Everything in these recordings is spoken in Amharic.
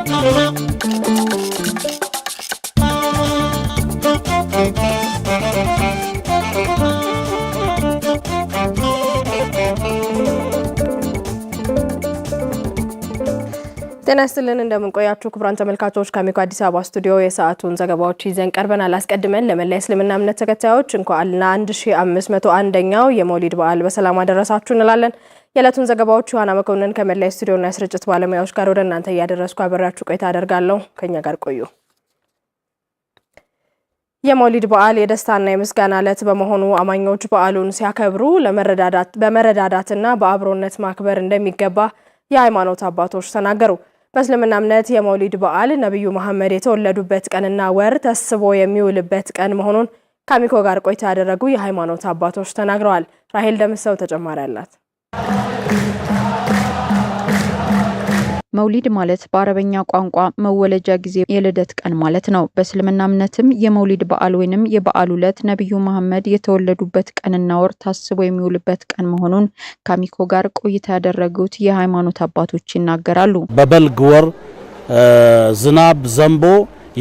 ጤና ይስጥልን እንደምን ቆያችሁ ክቡራን ተመልካቾች ከአሚኮ አዲስ አበባ ስቱዲዮ የሰዓቱን ዘገባዎች ይዘን ቀርበናል። አስቀድመን ለመላ እስልምና እምነት ተከታዮች እንኳን ለ1501ኛው የመውሊድ በዓል በሰላም አደረሳችሁ እንላለን። የዕለቱን ዘገባዎች ዮሐና መኮንን ከመላ ስቱዲዮና የስርጭት ባለሙያዎች ጋር ወደ እናንተ እያደረስኩ አብራችሁ ቆይታ አደርጋለሁ። ከኛ ጋር ቆዩ። የመውሊድ በዓል የደስታና የምስጋና ዕለት በመሆኑ አማኞች በዓሉን ሲያከብሩ በመረዳዳትና በአብሮነት ማክበር እንደሚገባ የሃይማኖት አባቶች ተናገሩ። በእስልምና እምነት የመውሊድ በዓል ነብዩ መሐመድ የተወለዱበት ቀንና ወር ተስቦ የሚውልበት ቀን መሆኑን ከአሚኮ ጋር ቆይታ ያደረጉ የሃይማኖት አባቶች ተናግረዋል። ራሄል ደምሰው ተጨማሪ አላት። መውሊድ ማለት በአረበኛ ቋንቋ መወለጃ ጊዜ የልደት ቀን ማለት ነው። በእስልምና እምነትም የመውሊድ በዓል ወይንም የበዓሉ ዕለት ነብዩ መሐመድ የተወለዱበት ቀንና ወር ታስቦ የሚውልበት ቀን መሆኑን ከአሚኮ ጋር ቆይታ ያደረጉት የሃይማኖት አባቶች ይናገራሉ። በበልግ ወር ዝናብ ዘንቦ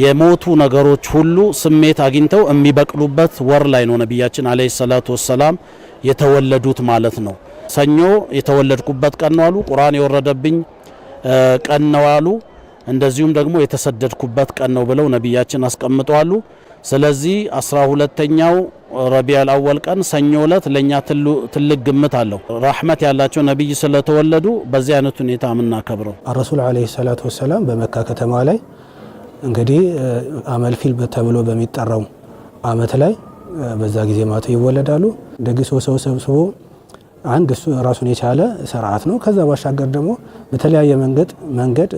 የሞቱ ነገሮች ሁሉ ስሜት አግኝተው የሚበቅሉበት ወር ላይ ነው ነብያችን አለይሂ ሰላቱ ወሰላም የተወለዱት ማለት ነው። ሰኞ የተወለድኩበት ቀን ነው አሉ። ቁርአን የወረደብኝ ቀን ነው አሉ። እንደዚሁም ደግሞ የተሰደድኩበት ቀን ነው ብለው ነብያችን አስቀምጠዋል። ስለዚህ 12ኛው ረቢዑል አወል ቀን ሰኞ ዕለት ለኛ ትልቅ ግምት አለው። ረህመት ያላቸው ነብይ ስለተወለዱ በዚህ አይነት ሁኔታ ምናከብረው። ረሱል አለይሂ ሰላቱ ወሰላም በመካ ከተማ ላይ እንግዲህ አመል ፊል ተብሎ በሚጠራው አመት ላይ በዛ ጊዜ ማታ ይወለዳሉ። ደግሶ ሰው ሰብስቦ አንድ እሱ ራሱን የቻለ ሥርዓት ነው። ከዛ ባሻገር ደግሞ በተለያየ መንገድ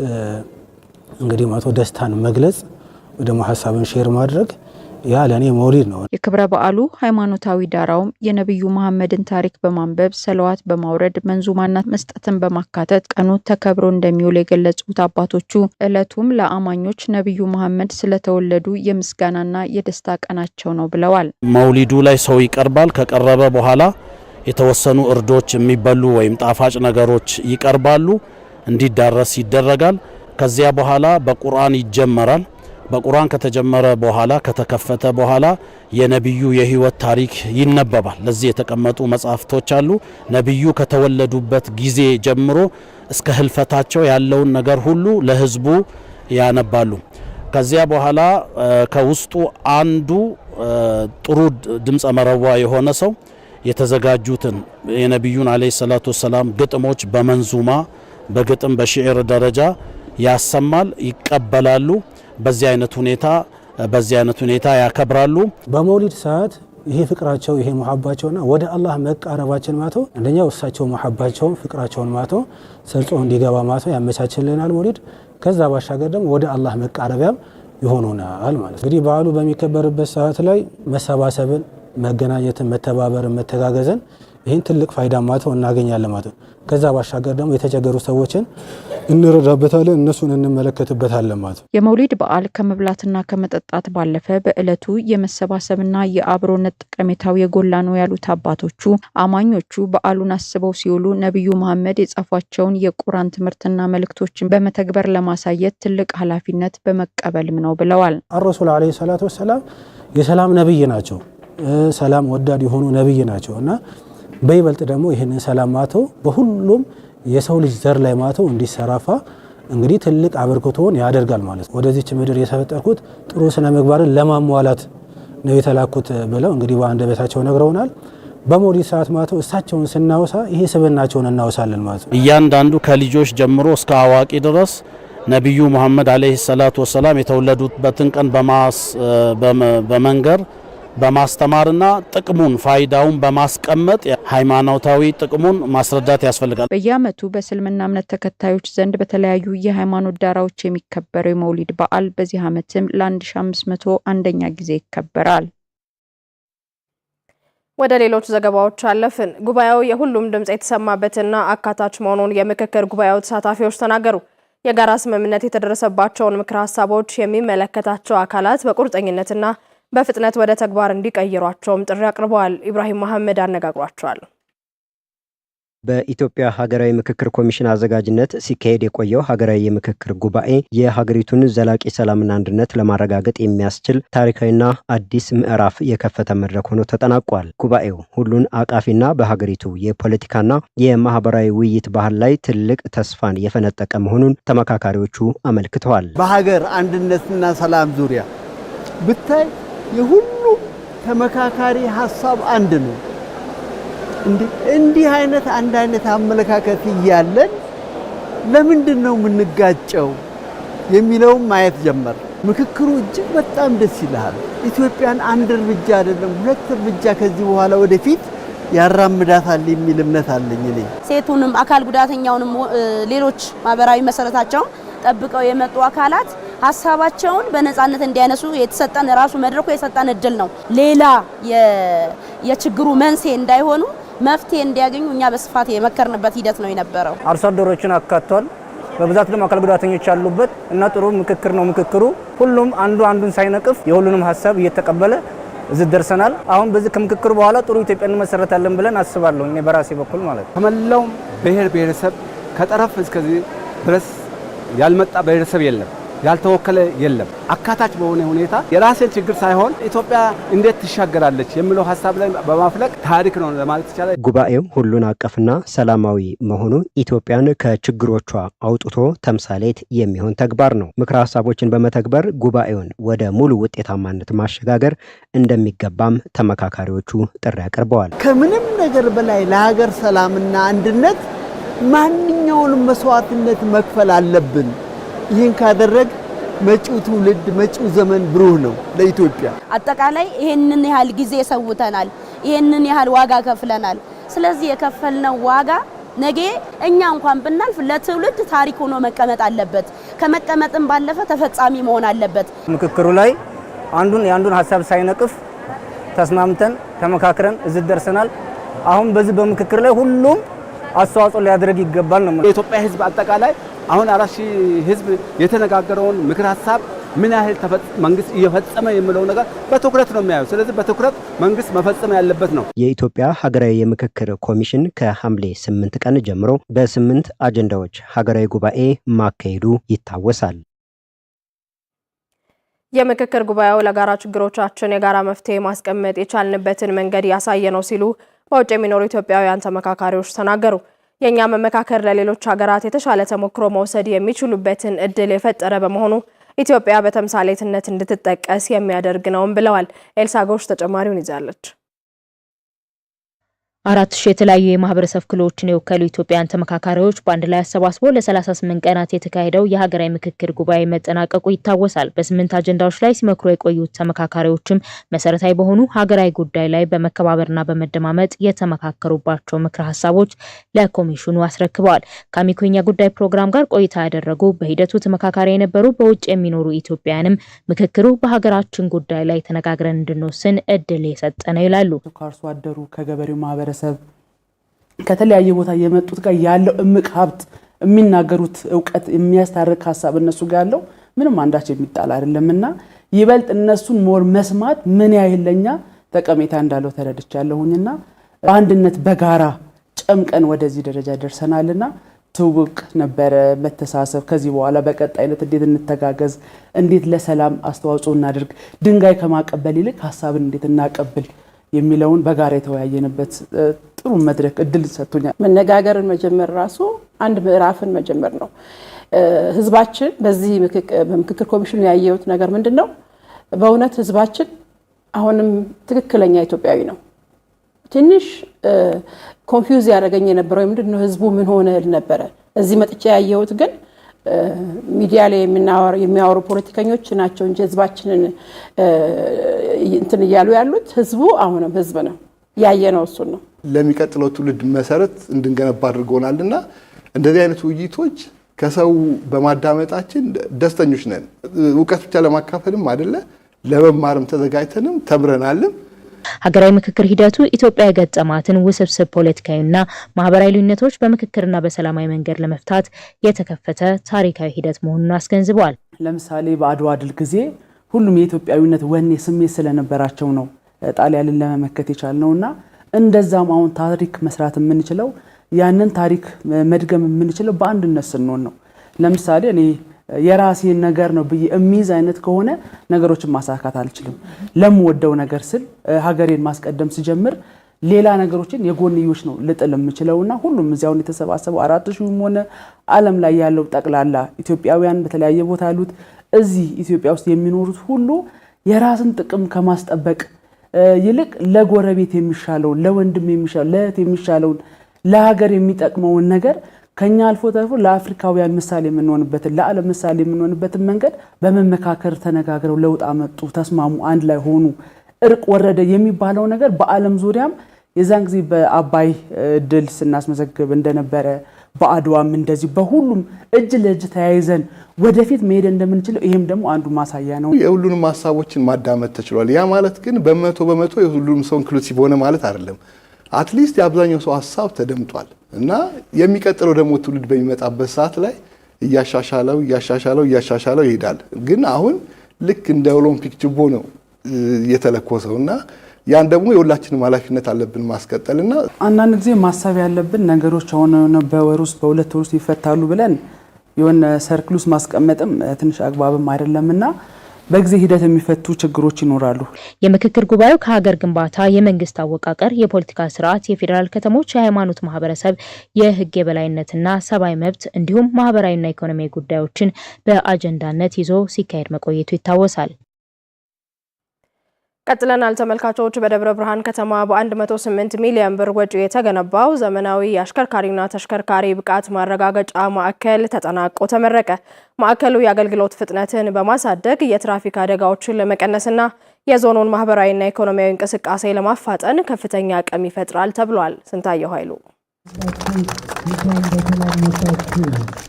እንግዲህ ማቶ ደስታን መግለጽ ወደ ሐሳብን ሼር ማድረግ ያ ለኔ መውሊድ ነው። የክብረ በዓሉ ሃይማኖታዊ ዳራውም የነብዩ መሐመድን ታሪክ በማንበብ ሰለዋት በማውረድ መንዙማና መስጠትን በማካተት ቀኑ ተከብሮ እንደሚውል የገለጹት አባቶቹ ዕለቱም ለአማኞች ነብዩ መሐመድ ስለተወለዱ የምስጋናና የደስታ ቀናቸው ነው ብለዋል። መውሊዱ ላይ ሰው ይቀርባል። ከቀረበ በኋላ የተወሰኑ እርዶች የሚበሉ ወይም ጣፋጭ ነገሮች ይቀርባሉ፣ እንዲዳረስ ይደረጋል። ከዚያ በኋላ በቁርአን ይጀመራል። በቁርአን ከተጀመረ በኋላ ከተከፈተ በኋላ የነብዩ የህይወት ታሪክ ይነበባል። ለዚህ የተቀመጡ መጻሕፍቶች አሉ። ነብዩ ከተወለዱበት ጊዜ ጀምሮ እስከ ህልፈታቸው ያለውን ነገር ሁሉ ለህዝቡ ያነባሉ። ከዚያ በኋላ ከውስጡ አንዱ ጥሩ ድምጸ መረዋ የሆነ ሰው የተዘጋጁትን የነብዩን አለይሂ ሰላቱ ወሰላም ግጥሞች በመንዙማ በግጥም በሽዕር ደረጃ ያሰማል፣ ይቀበላሉ። በዚህ አይነት ሁኔታ ያከብራሉ። በመውሊድ ሰዓት ይሄ ፍቅራቸው ይሄ መሐባቸውና ወደ አላህ መቃረባችን ማቶ አንደኛው እሳቸው መሐባቸውን ፍቅራቸውን ማቶ ሰርጾ እንዲገባ ማቶ ያመቻችልናል መውሊድ። ከዛ ባሻገር ደግሞ ወደ አላህ መቃረቢያም ይሆኑናል ማለት። እንግዲህ በዓሉ በሚከበርበት ሰዓት ላይ መሰባሰብን፣ መገናኘትን፣ መተባበርን፣ መተጋገዝን ይህን ትልቅ ፋይዳ ማተው እናገኛለን ማለት። ከዛ ባሻገር ደግሞ የተቸገሩ ሰዎችን እንረዳበታለን፣ እነሱን እንመለከትበታለን ማለት። የመውሊድ በዓል ከመብላትና ከመጠጣት ባለፈ በእለቱ የመሰባሰብና የአብሮነት ጠቀሜታው የጎላ ነው ያሉት አባቶቹ አማኞቹ በዓሉን አስበው ሲውሉ ነብዩ መሐመድ የጻፏቸውን የቁርአን ትምህርትና መልእክቶችን በመተግበር ለማሳየት ትልቅ ኃላፊነት በመቀበልም ነው ብለዋል። ረሱል አለይሂ ሰላቱ ወሰላም የሰላም ነብይ ናቸው። ሰላም ወዳድ የሆኑ ነብይ ናቸው እና በይበልጥ ደግሞ ይሄንን ሰላም ማተው በሁሉም የሰው ልጅ ዘር ላይ ማተው እንዲሰራፋ እንግዲህ ትልቅ አበርክቶን ያደርጋል ማለት ነው። ወደዚች ምድር የተፈጠርኩት ጥሩ ስነ ምግባርን ለማሟላት ነው የተላኩት ብለው እንግዲህ በአንደበታቸው ነግረውናል። በመውሊድ ሰዓት ማተው እሳቸውን ስናወሳ ይሄ ስብናቸውን እናወሳለን ማለት ነው። እያንዳንዱ ከልጆች ጀምሮ እስከ አዋቂ ድረስ ነብዩ መሐመድ አለይሂ ሰላቱ ወሰላም የተወለዱበትን ቀን በመንገር በማስተማርና ጥቅሙን ፋይዳውን በማስቀመጥ ሃይማኖታዊ ጥቅሙን ማስረዳት ያስፈልጋል። በየዓመቱ በእስልምና እምነት ተከታዮች ዘንድ በተለያዩ የሃይማኖት ዳራዎች የሚከበረው የመውሊድ በዓል በዚህ ዓመትም ለ1501ኛ ጊዜ ይከበራል። ወደ ሌሎች ዘገባዎች አለፍን። ጉባኤው የሁሉም ድምጽ የተሰማበትና አካታች መሆኑን የምክክር ጉባኤው ተሳታፊዎች ተናገሩ። የጋራ ስምምነት የተደረሰባቸውን ምክር ሀሳቦች የሚመለከታቸው አካላት በቁርጠኝነትና በፍጥነት ወደ ተግባር እንዲቀይሯቸውም ጥሪ አቅርበዋል። ኢብራሂም መሐመድ አነጋግሯቸዋል። በኢትዮጵያ ሀገራዊ ምክክር ኮሚሽን አዘጋጅነት ሲካሄድ የቆየው ሀገራዊ የምክክር ጉባኤ የሀገሪቱን ዘላቂ ሰላምና አንድነት ለማረጋገጥ የሚያስችል ታሪካዊና አዲስ ምዕራፍ የከፈተ መድረክ ሆኖ ተጠናቋል። ጉባኤው ሁሉን አቃፊና በሀገሪቱ የፖለቲካና የማህበራዊ ውይይት ባህል ላይ ትልቅ ተስፋን የፈነጠቀ መሆኑን ተመካካሪዎቹ አመልክተዋል። በሀገር አንድነትና ሰላም ዙሪያ ብታይ የሁሉ ተመካካሪ ሀሳብ አንድ ነው። እንዲህ አይነት አንድ አይነት አመለካከት እያለን ለምንድን ነው የምንጋጨው የሚለው ማየት ጀመር። ምክክሩ እጅግ በጣም ደስ ይላል። ኢትዮጵያን አንድ እርምጃ አይደለም 2 እርምጃ ከዚህ በኋላ ወደፊት ያራምዳታል የሚል እምነት አለኝ። እኔ ሴቱንም አካል ጉዳተኛውንም ሌሎች ማህበራዊ መሰረታቸውን ጠብቀው የመጡ አካላት ሀሳባቸውን በነፃነት እንዲያነሱ የተሰጠን ራሱ መድረኩ የሰጠን እድል ነው። ሌላ የችግሩ መንስኤ እንዳይሆኑ መፍትሄ እንዲያገኙ እኛ በስፋት የመከርንበት ሂደት ነው የነበረው። አርሶ አደሮችን አካቷል። በብዛት ደግሞ አካል ጉዳተኞች ያሉበት እና ጥሩ ምክክር ነው። ምክክሩ ሁሉም አንዱን ሳይነቅፍ የሁሉንም ሀሳብ እየተቀበለ እዚህ ደርሰናል። አሁን በዚህ ከምክክሩ በኋላ ጥሩ ኢትዮጵያን መሰረታለን ብለን አስባለሁ እኔ በራሴ በኩል ማለት ነው። ከመላው ብሔረሰብ ከጠረፍ እስከዚህ ድረስ ያልመጣ ብሔረሰብ የለም፣ ያልተወከለ የለም። አካታች በሆነ ሁኔታ የራስን ችግር ሳይሆን ኢትዮጵያ እንዴት ትሻገራለች የሚለው ሀሳብ ላይ በማፍለቅ ታሪክ ነው ለማለት ይቻላል። ጉባኤው ሁሉን አቀፍና ሰላማዊ መሆኑ ኢትዮጵያን ከችግሮቿ አውጥቶ ተምሳሌት የሚሆን ተግባር ነው። ምክረ ሀሳቦችን በመተግበር ጉባኤውን ወደ ሙሉ ውጤታማነት ማሸጋገር እንደሚገባም ተመካካሪዎቹ ጥሪ አቅርበዋል። ከምንም ነገር በላይ ለሀገር ሰላምና አንድነት ማንኛውንም መስዋዕትነት መክፈል አለብን። ይህን ካደረግ መጪው ትውልድ መጪው ዘመን ብሩህ ነው ለኢትዮጵያ። አጠቃላይ ይሄንን ያህል ጊዜ ሰውተናል፣ ይሄንን ያህል ዋጋ ከፍለናል። ስለዚህ የከፈልነው ዋጋ ነገ እኛ እንኳን ብናልፍ ለትውልድ ታሪክ ሆኖ መቀመጥ አለበት። ከመቀመጥም ባለፈ ተፈጻሚ መሆን አለበት። ምክክሩ ላይ የአንዱን ሀሳብ ሳይነቅፍ ተስማምተን ተመካክረን እዚህ ደርሰናል። አሁን በዚህ በምክክር ላይ ሁሉም አስተዋጽኦ ሊያደርግ ይገባል ነው። የኢትዮጵያ ሕዝብ አጠቃላይ አሁን 4000 ሕዝብ የተነጋገረውን ምክር ሀሳብ ምን ያህል መንግስት እየፈጸመ የሚለው ነገር በትኩረት ነው የሚያየው። ስለዚህ በትኩረት መንግስት መፈጸም ያለበት ነው። የኢትዮጵያ ሀገራዊ የምክክር ኮሚሽን ከሐምሌ 8 ቀን ጀምሮ በ8 አጀንዳዎች ሀገራዊ ጉባኤ ማካሄዱ ይታወሳል። የምክክር ጉባኤው ለጋራ ችግሮቻችን የጋራ መፍትሄ ማስቀመጥ የቻልንበትን መንገድ ያሳየ ነው ሲሉ በውጭ የሚኖሩ ኢትዮጵያውያን ተመካካሪዎች ተናገሩ። የኛ መመካከር ለሌሎች ሀገራት የተሻለ ተሞክሮ መውሰድ የሚችሉበትን እድል የፈጠረ በመሆኑ ኢትዮጵያ በተምሳሌትነት እንድትጠቀስ የሚያደርግ ነውም ብለዋል። ኤልሳ ጎሽ ተጨማሪውን ይዛለች። 4000 የተለያዩ የማህበረሰብ ክፍሎችን የወከሉ ኢትዮጵያውያን ተመካካሪዎች በአንድ ላይ አሰባስበው ለ38 ቀናት የተካሄደው የሀገራዊ ምክክር ጉባኤ መጠናቀቁ ይታወሳል። በ8 አጀንዳዎች ላይ ሲመክሩ የቆዩት ተመካካሪዎችም መሰረታዊ በሆኑ ሀገራዊ ጉዳይ ላይ በመከባበርና በመደማመጥ የተመካከሩባቸው ምክረ ሀሳቦች ለኮሚሽኑ አስረክበዋል። ከአሚኮኛ ጉዳይ ፕሮግራም ጋር ቆይታ ያደረጉ በሂደቱ ተመካካሪ የነበሩ በውጭ የሚኖሩ ኢትዮጵያውያንም ምክክሩ በሀገራችን ጉዳይ ላይ ተነጋግረን እንድንወስን እድል የሰጠ ነው ይላሉ። ከአርሶ አደሩ ከገበሬው ማህበረሰብ ከተለያየ ቦታ የመጡት ጋር ያለው እምቅ ሀብት የሚናገሩት ዕውቀት የሚያስታርቅ ሀሳብ እነሱ ጋር ያለው ምንም አንዳች የሚጣል አይደለምና ይበልጥ እነሱን ሞር መስማት ምን ያህለኛ ጠቀሜታ እንዳለው ተረድቻለሁኝና በአንድነት በጋራ ጨምቀን ወደዚህ ደረጃ ደርሰናልና ትውውቅ ነበረ፣ መተሳሰብ። ከዚህ በኋላ በቀጣይነት እንዴት እንተጋገዝ፣ እንዴት ለሰላም አስተዋጽኦ እናድርግ፣ ድንጋይ ከማቀበል ይልቅ ሀሳብን እንዴት እናቀብል የሚለውን በጋራ የተወያየንበት ጥሩ መድረክ እድል ሰጥቶኛል። መነጋገርን መጀመር ራሱ አንድ ምዕራፍን መጀመር ነው። ህዝባችን በዚህ በምክክር ኮሚሽኑ ያየሁት ነገር ምንድነው? በእውነት ህዝባችን አሁንም ትክክለኛ ኢትዮጵያዊ ነው። ትንሽ ኮንፊውዝ ያደረገኝ የነበረው ምንድነው ህዝቡ ምን ሆነ ነበረ። እዚህ መጥቼ ያየሁት ግን ሚዲያ ላይ የሚያወሩ ፖለቲከኞች ናቸው እንጂ ህዝባችንን እንትን እያሉ ያሉት ህዝቡ አሁንም ህዝብ ነው። ያየነው እሱ ነው። ለሚቀጥለው ትውልድ መሰረት እንድንገነባ አድርጎናልና እንደዚህ አይነት ውይይቶች ከሰው በማዳመጣችን ደስተኞች ነን። ዕውቀት ብቻ ለማካፈልም አይደለ፣ ለመማርም ተዘጋጅተንም ተምረናልም። ሀገራዊ ምክክር ሂደቱ ኢትዮጵያ የገጠማትን ውስብስብ ፖለቲካዊና ማህበራዊ ልዩነቶች በምክክርና በሰላማዊ መንገድ ለመፍታት የተከፈተ ታሪካዊ ሂደት መሆኑን አስገንዝበዋል። ለምሳሌ በአድዋ ድል ጊዜ ሁሉም የኢትዮጵያዊነት ወኔ ስሜት ስለነበራቸው ነው ጣሊያንን ለመመከት የቻልነውና እንደዛም አሁን ታሪክ መስራት የምንችለው ያንን ታሪክ መድገም የምንችለው በአንድነት ስንሆን ነው። ለምሳሌ እኔ የራሴን ነገር ነው ብዬ የሚይዝ አይነት ከሆነ ነገሮችን ማሳካት አልችልም። ለምወደው ነገር ስል ሀገሬን ማስቀደም ሲጀምር ሌላ ነገሮችን የጎንዮሽ ነው ልጥል የምችለውና ሁሉም እዚያውን የተሰባሰበው 4000ም ሆነ ዓለም ላይ ያለው ጠቅላላ ኢትዮጵያውያን በተለያየ ቦታ ያሉት እዚህ ኢትዮጵያ ውስጥ የሚኖሩት ሁሉ የራስን ጥቅም ከማስጠበቅ ይልቅ ለጎረቤት የሚሻለው፣ ለወንድም የሚሻለው፣ ለእህት የሚሻለው፣ ለሀገር የሚጠቅመውን ነገር ከኛ አልፎ ተርፎ ለአፍሪካውያን ምሳሌ የምንሆንበትን ለዓለም ምሳሌ የምንሆንበትን መንገድ በመመካከር ተነጋግረው ለውጥ አመጡ፣ ተስማሙ፣ አንድ ላይ ሆኑ፣ እርቅ ወረደ የሚባለው ነገር በዓለም ዙሪያም የዛን ጊዜ በአባይ ድል ስናስመዘግብ እንደነበረ በአድዋም እንደዚህ በሁሉም እጅ ለእጅ ተያይዘን ወደፊት መሄድ እንደምንችለው ይሄም ደግሞ አንዱ ማሳያ ነው። የሁሉንም ሀሳቦችን ማዳመጥ ተችሏል። ያ ማለት ግን በመቶ የሁሉንም ሰው ኢንክሉሲቭ ሆነ ማለት አይደለም። አትሊስት የአብዛኛው ሰው ሀሳብ ተደምጧል እና የሚቀጥለው ደግሞ ትውልድ በሚመጣበት ሰዓት ላይ እያሻሻለው ይሄዳል። ግን አሁን ልክ እንደ ኦሎምፒክ ችቦ ነው የተለኮሰው እና ያን ደግሞ የሁላችንም ኃላፊነት አለብን ማስቀጠልና አንዳንድ ጊዜ ማሰብ ያለብን ነገሮች አሁን በወር ውስጥ በሁለት ወር ውስጥ ይፈታሉ ብለን የሆነ ሰርክሉስ ማስቀመጥም ትንሽ አግባብም አይደለምና በጊዜ ሂደት የሚፈቱ ችግሮች ይኖራሉ። የምክክር ጉባኤው ከሀገር ግንባታ፣ የመንግስት አወቃቀር፣ የፖለቲካ ስርዓት፣ የፌዴራል ከተሞች፣ የሃይማኖት ማህበረሰብ፣ የህግ የበላይነትና ሰብአዊ መብት እንዲሁም ማህበራዊና ኢኮኖሚያዊ ጉዳዮችን በአጀንዳነት ይዞ ሲካሄድ መቆየቱ ይታወሳል። ቀጥለናል ተመልካቾች። በደብረ ብርሃን ከተማ በ108 ሚሊዮን ብር ወጪ የተገነባው ዘመናዊ የአሽከርካሪና ተሽከርካሪ ብቃት ማረጋገጫ ማዕከል ተጠናቆ ተመረቀ። ማዕከሉ የአገልግሎት ፍጥነትን በማሳደግ የትራፊክ አደጋዎችን ለመቀነስና የዞኑን ማህበራዊና ኢኮኖሚያዊ እንቅስቃሴ ለማፋጠን ከፍተኛ አቅም ይፈጥራል ተብሏል። ስንታየው ኃይሉ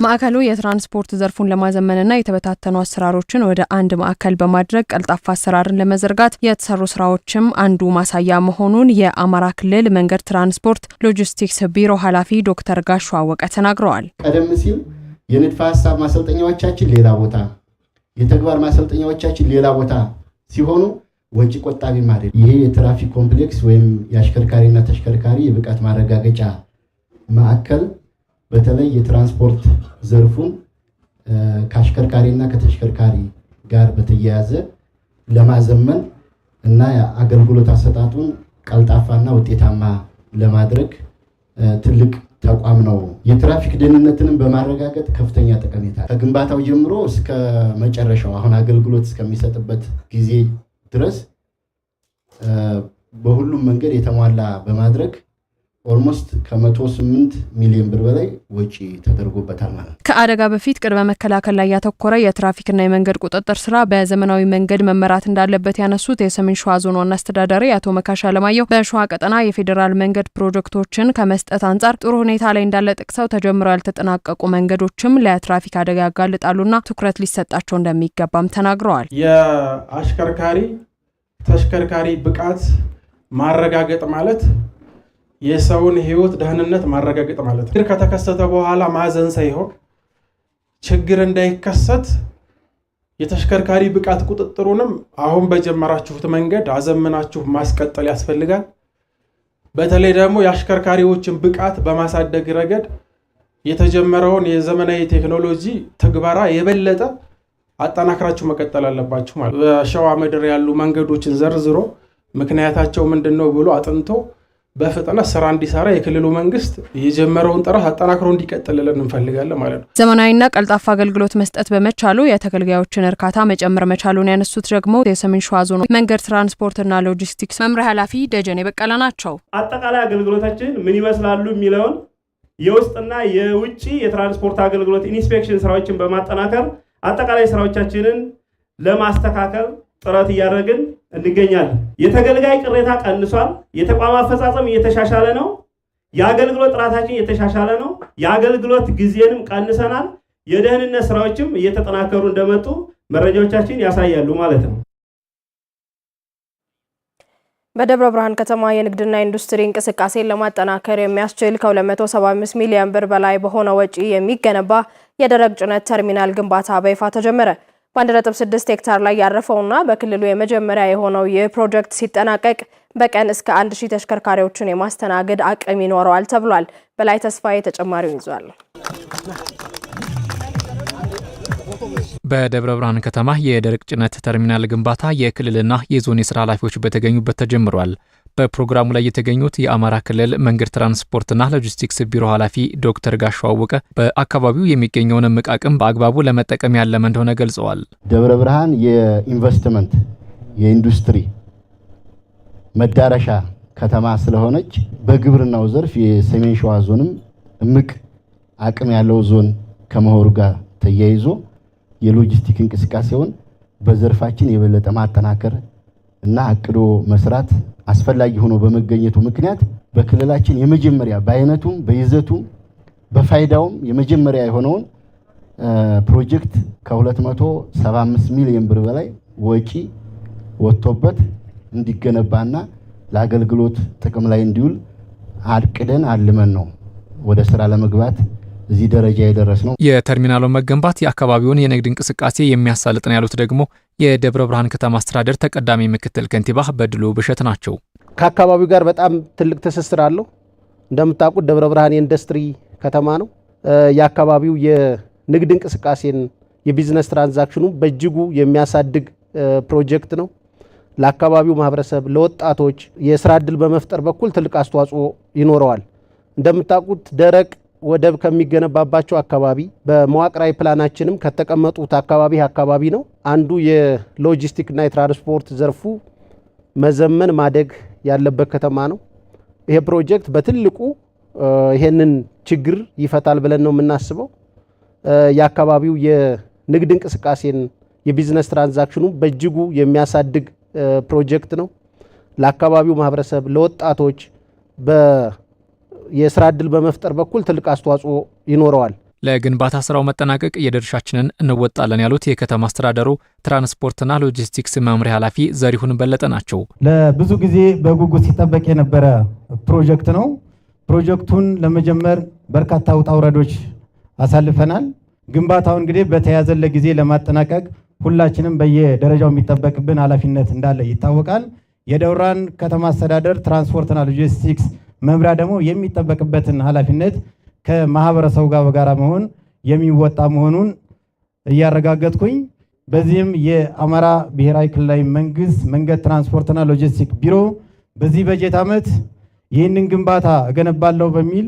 ማዕከሉ የትራንስፖርት ዘርፉን ለማዘመንና የተበታተኑ አሰራሮችን ወደ አንድ ማዕከል በማድረግ ቀልጣፋ አሰራርን ለመዘርጋት የተሰሩ ስራዎችም አንዱ ማሳያ መሆኑን የአማራ ክልል መንገድ ትራንስፖርት ሎጂስቲክስ ቢሮ ኃላፊ ዶክተር ጋሹ አወቀ ተናግረዋል። ቀደም ሲል የንድፈ ሀሳብ ማሰልጠኛዎቻችን ሌላ ቦታ፣ የተግባር ማሰልጠኛዎቻችን ሌላ ቦታ ሲሆኑ ወጪ ቆጣቢ ማለት ይሄ የትራፊክ ኮምፕሌክስ ወይም የአሽከርካሪና ተሽከርካሪ የብቃት ማረጋገጫ ማዕከል በተለይ የትራንስፖርት ዘርፉን ከአሽከርካሪና ከተሽከርካሪ ጋር በተያያዘ ለማዘመን እና አገልግሎት አሰጣጡን ቀልጣፋና ውጤታማ ለማድረግ ትልቅ ተቋም ነው። የትራፊክ ደህንነትንም በማረጋገጥ ከፍተኛ ጠቀሜታ ከግንባታው ጀምሮ እስከ መጨረሻው አሁን አገልግሎት እስከሚሰጥበት ጊዜ ድረስ በሁሉም መንገድ የተሟላ በማድረግ ኦልሞስት ከ108 ሚሊዮን ብር በላይ ወጪ ተደርጎበታል ማለት ነው። ከአደጋ በፊት ቅድመ መከላከል ላይ ያተኮረ የትራፊክና የመንገድ ቁጥጥር ስራ በዘመናዊ መንገድ መመራት እንዳለበት ያነሱት የሰሜን ሸዋ ዞን ዋና አስተዳዳሪ አቶ መካሻ አለማየሁ በሸዋ ቀጠና የፌዴራል መንገድ ፕሮጀክቶችን ከመስጠት አንጻር ጥሩ ሁኔታ ላይ እንዳለ ጠቅሰው ተጀምረው ያልተጠናቀቁ መንገዶችም ለትራፊክ አደጋ ያጋልጣሉና ትኩረት ሊሰጣቸው እንደሚገባም ተናግረዋል። የአሽከርካሪ ተሽከርካሪ ብቃት ማረጋገጥ ማለት የሰውን ህይወት ደህንነት ማረጋገጥ ማለት ነው። ችግር ከተከሰተ በኋላ ማዘን ሳይሆን ችግር እንዳይከሰት የተሽከርካሪ ብቃት ቁጥጥሩንም አሁን በጀመራችሁት መንገድ አዘምናችሁ ማስቀጠል ያስፈልጋል። በተለይ ደግሞ የአሽከርካሪዎችን ብቃት በማሳደግ ረገድ የተጀመረውን የዘመናዊ ቴክኖሎጂ ትግበራ የበለጠ አጠናክራችሁ መቀጠል አለባችሁ ማለት። በሸዋ ምድር ያሉ መንገዶችን ዘርዝሮ ምክንያታቸው ምንድነው ብሎ አጥንቶ በፍጥነት ስራ እንዲሰራ የክልሉ መንግስት የጀመረውን ጥረት አጠናክሮ እንዲቀጥልልን እንፈልጋለን ማለት ነው። ዘመናዊና ቀልጣፋ አገልግሎት መስጠት በመቻሉ የተገልጋዮችን እርካታ መጨመር መቻሉን ያነሱት ደግሞ የሰሜን ሸዋ ዞን መንገድ ትራንስፖርትና ሎጂስቲክስ መምሪያ ኃላፊ ደጀኔ በቀለ ናቸው። አጠቃላይ አገልግሎታችን ምን ይመስላሉ የሚለውን የውስጥና የውጪ የትራንስፖርት አገልግሎት ኢንስፔክሽን ስራዎችን በማጠናከር አጠቃላይ ስራዎቻችንን ለማስተካከል ጥረት እያደረግን እንገኛለን። የተገልጋይ ቅሬታ ቀንሷል። የተቋም አፈጻጸም እየተሻሻለ ነው። የአገልግሎት ጥራታችን እየተሻሻለ ነው። የአገልግሎት ጊዜንም ቀንሰናል። የደህንነት ስራዎችም እየተጠናከሩ እንደመጡ መረጃዎቻችን ያሳያሉ ማለት ነው። በደብረ ብርሃን ከተማ የንግድና ኢንዱስትሪ እንቅስቃሴን ለማጠናከር የሚያስችል ከ275 ሚሊዮን ብር በላይ በሆነ ወጪ የሚገነባ የደረቅ ጭነት ተርሚናል ግንባታ በይፋ ተጀመረ። በ1.6 ሄክታር ላይ ያረፈውና በክልሉ የመጀመሪያ የሆነው ይህ ፕሮጀክት ሲጠናቀቅ በቀን እስከ 1000 ተሽከርካሪዎችን የማስተናገድ አቅም ይኖረዋል ተብሏል። በላይ ተስፋዬ ተጨማሪውን ይዟል። በደብረ ብርሃን ከተማ የደረቅ ጭነት ተርሚናል ግንባታ የክልልና የዞን የስራ ኃላፊዎች በተገኙበት ተጀምሯል። በፕሮግራሙ ላይ የተገኙት የአማራ ክልል መንገድ ትራንስፖርትና ሎጂስቲክስ ቢሮ ኃላፊ ዶክተር ጋሻው አወቀ በአካባቢው የሚገኘውን እምቅ አቅም በአግባቡ ለመጠቀም ያለመ እንደሆነ ገልጸዋል። ደብረ ብርሃን የኢንቨስትመንት የኢንዱስትሪ መዳረሻ ከተማ ስለሆነች በግብርናው ዘርፍ የሰሜን ሸዋ ዞንም እምቅ አቅም ያለው ዞን ከመሆኑ ጋር ተያይዞ የሎጂስቲክ እንቅስቃሴውን በዘርፋችን የበለጠ ማጠናከር እና አቅዶ መስራት አስፈላጊ ሆኖ በመገኘቱ ምክንያት በክልላችን የመጀመሪያ በአይነቱም በይዘቱም በፋይዳውም የመጀመሪያ የሆነውን ፕሮጀክት ከ275 ሚሊዮን ብር በላይ ወጪ ወጥቶበት እንዲገነባና ለአገልግሎት ጥቅም ላይ እንዲውል አቅደን አልመን ነው ወደ ስራ ለመግባት እዚህ ደረጃ የደረስነው። የተርሚናሉ መገንባት የአካባቢውን የንግድ እንቅስቃሴ የሚያሳልጥ ነው ያሉት ደግሞ የደብረ ብርሃን ከተማ አስተዳደር ተቀዳሚ ምክትል ከንቲባ በድሉ ብሸት ናቸው። ከአካባቢው ጋር በጣም ትልቅ ትስስር አለው። እንደምታውቁት ደብረ ብርሃን የኢንዱስትሪ ከተማ ነው። የአካባቢው የንግድ እንቅስቃሴን የቢዝነስ ትራንዛክሽኑ በእጅጉ የሚያሳድግ ፕሮጀክት ነው። ለአካባቢው ማህበረሰብ ለወጣቶች የስራ ዕድል በመፍጠር በኩል ትልቅ አስተዋጽኦ ይኖረዋል። እንደምታውቁት ደረቅ ወደብ ከሚገነባባቸው አካባቢ በመዋቅራዊ ፕላናችንም ከተቀመጡት አካባቢ ነው። አንዱ የሎጂስቲክና የትራንስፖርት ዘርፉ መዘመን ማደግ ያለበት ከተማ ነው። ይሄ ፕሮጀክት በትልቁ ይሄንን ችግር ይፈታል ብለን ነው የምናስበው። የአካባቢው የንግድ እንቅስቃሴን የቢዝነስ ትራንዛክሽኑ በእጅጉ የሚያሳድግ ፕሮጀክት ነው። ለአካባቢው ማህበረሰብ ለወጣቶች የስራ ዕድል በመፍጠር በኩል ትልቅ አስተዋጽኦ ይኖረዋል። ለግንባታ ስራው መጠናቀቅ የድርሻችንን እንወጣለን ያሉት የከተማ አስተዳደሩ ትራንስፖርትና ሎጂስቲክስ መምሪያ ኃላፊ ዘሪሁን በለጠ ናቸው። ለብዙ ጊዜ በጉጉት ሲጠበቅ የነበረ ፕሮጀክት ነው። ፕሮጀክቱን ለመጀመር በርካታ ውጣ ውረዶች አሳልፈናል። ግንባታው እንግዲህ በተያዘለት ጊዜ ለማጠናቀቅ ሁላችንም በየደረጃው የሚጠበቅብን ኃላፊነት እንዳለ ይታወቃል። የደብረ ብርሃን ከተማ አስተዳደር ትራንስፖርትና ሎጂስቲክስ መምሪያ ደግሞ የሚጠበቅበትን ኃላፊነት ከማህበረሰቡ ጋር በጋራ መሆን የሚወጣ መሆኑን እያረጋገጥኩኝ በዚህም የአማራ ብሔራዊ ክልላዊ መንግስት መንገድ ትራንስፖርትና ሎጂስቲክስ ቢሮ በዚህ በጀት ዓመት ይህንን ግንባታ እገነባለሁ በሚል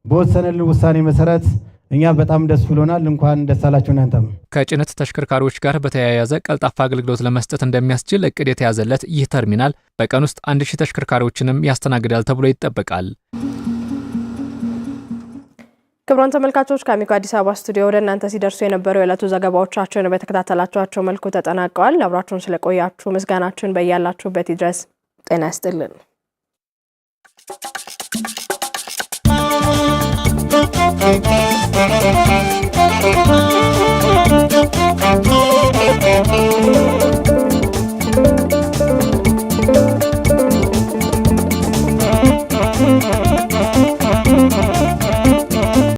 በወሰነልን ውሳኔ መሰረት እኛ በጣም ደስ ብሎናል። እንኳን ደስ አላችሁ እናንተም። ከጭነት ተሽከርካሪዎች ጋር በተያያዘ ቀልጣፋ አገልግሎት ለመስጠት እንደሚያስችል እቅድ የተያዘለት ይህ ተርሚናል በቀን ውስጥ 1000 ተሽከርካሪዎችንም ያስተናግዳል ተብሎ ይጠበቃል። ክቡራን ተመልካቾች ከአሚኮ አዲስ አበባ ስቱዲዮ ወደ እናንተ ሲደርሱ የነበሩ የዕለቱ ዘገባዎቻችን በተከታተላችኋቸው መልኩ ተጠናቀዋል። አብራችሁን ስለቆያችሁ ምስጋናችን በያላችሁበት ይድረስ። ጤና ይስጥልን። Thank you.